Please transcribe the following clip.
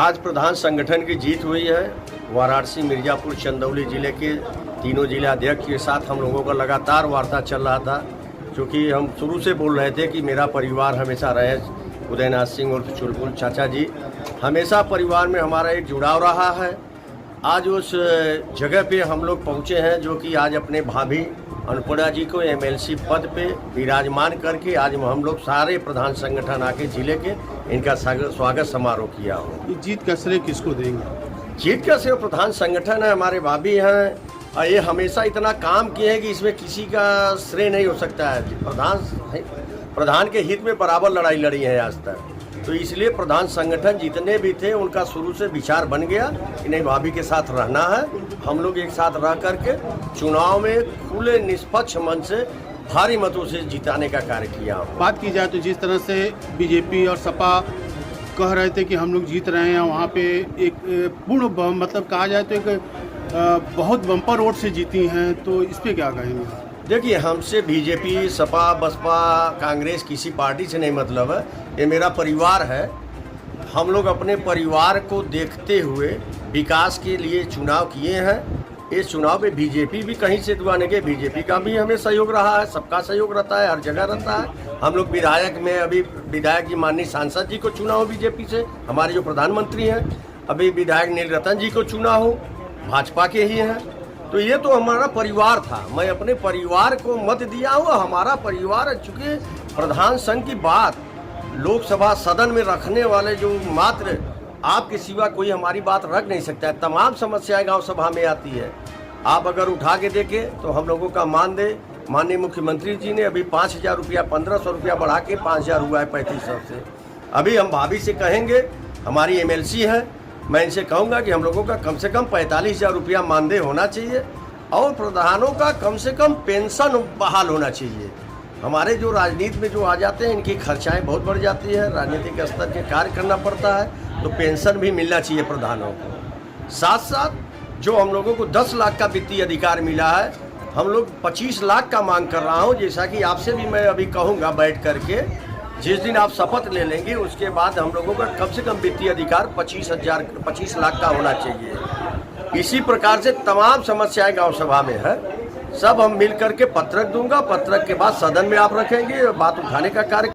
आज प्रधान संगठन की जीत हुई है। वाराणसी, मिर्जापुर, चंदौली जिले के तीनों जिला अध्यक्ष के साथ हम लोगों का लगातार वार्ता चल रहा था, क्योंकि हम शुरू से बोल रहे थे कि मेरा परिवार हमेशा रहे। उदयनाथ सिंह और चुलबुल चाचा जी, हमेशा परिवार में हमारा एक जुड़ाव रहा है। आज उस जगह पे हम लोग पहुँचे हैं, जो कि आज अपने भाभी अन्नपूर्णा जी को एमएलसी पद पे विराजमान करके आज हम लोग सारे प्रधान संगठन आके जिले के इनका स्वागत समारोह किया हो। ये जीत का श्रेय किसको देंगे? जीत का श्रेय प्रधान संगठन है, हमारे भाभी हैं और ये हमेशा इतना काम किए हैं कि इसमें किसी का श्रेय नहीं हो सकता है। प्रधान के हित में बराबर लड़ाई लड़ी है आज तक, तो इसलिए प्रधान संगठन जितने भी थे उनका शुरू से विचार बन गया कि नहीं, भाभी के साथ रहना है। हम लोग एक साथ रह करके चुनाव में खुले निष्पक्ष मन से भारी मतों से जिताने का कार्य किया। बात की जाए तो जिस तरह से बीजेपी और सपा कह रहे थे कि हम लोग जीत रहे हैं, वहाँ पे एक पूर्ण मतलब कहा जाए तो एक बहुत बम्पर वोट से जीती हैं, तो इस पर क्या कहेंगे? देखिए, हमसे बीजेपी, सपा, बसपा, कांग्रेस किसी पार्टी से नहीं मतलब है। ये मेरा परिवार है। हम लोग अपने परिवार को देखते हुए विकास के लिए चुनाव किए हैं। इस चुनाव में बीजेपी भी कहीं से दुआ नहीं गई, बीजेपी का भी हमें सहयोग रहा है, सबका सहयोग रहता है, हर जगह रहता है। हम लोग विधायक में अभी विधायक जी माननीय सांसद जी को चुना हो बीजेपी से, हमारे जो प्रधानमंत्री हैं। अभी विधायक नीलरतन जी को चुना हो, भाजपा के ही हैं। तो ये तो हमारा परिवार था। मैं अपने परिवार को मत दिया हूँ। हमारा परिवार, चूँकि प्रधान संघ की बात लोकसभा सदन में रखने वाले जो मात्र आपके सिवा कोई हमारी बात रख नहीं सकता है। तमाम समस्याएं गांव सभा में आती है। आप अगर उठा के देखें तो हम लोगों का माननीय मुख्यमंत्री जी ने अभी 5,000 रुपया, 1,500 रुपया बढ़ा के 5,000 हुआ है 3500 से। अभी हम भाभी से कहेंगे, हमारी एमएलसी है, मैं इनसे कहूँगा कि हम लोगों का कम से कम 45,000 रुपया मानदेय होना चाहिए और प्रधानों का कम से कम पेंशन बहाल होना चाहिए। हमारे जो राजनीति में जो आ जाते हैं, इनकी खर्चाएं बहुत बढ़ जाती है, राजनीतिक स्तर के कार्य करना पड़ता है, तो पेंशन भी मिलना चाहिए प्रधानों को। साथ साथ जो हम लोगों को 10 लाख का वित्तीय अधिकार मिला है, हम लोग 25 लाख का मांग कर रहा हूँ। जैसा कि आपसे भी मैं अभी कहूँगा बैठ करके, जिस दिन आप शपथ ले लेंगे उसके बाद हम लोगों का कम से कम वित्तीय अधिकार 25 लाख का होना चाहिए। इसी प्रकार से तमाम समस्याएं गांव सभा में है, सब हम मिल करके पत्रक दूंगा। पत्रक के बाद सदन में आप रखेंगे, बात उठाने का कार्य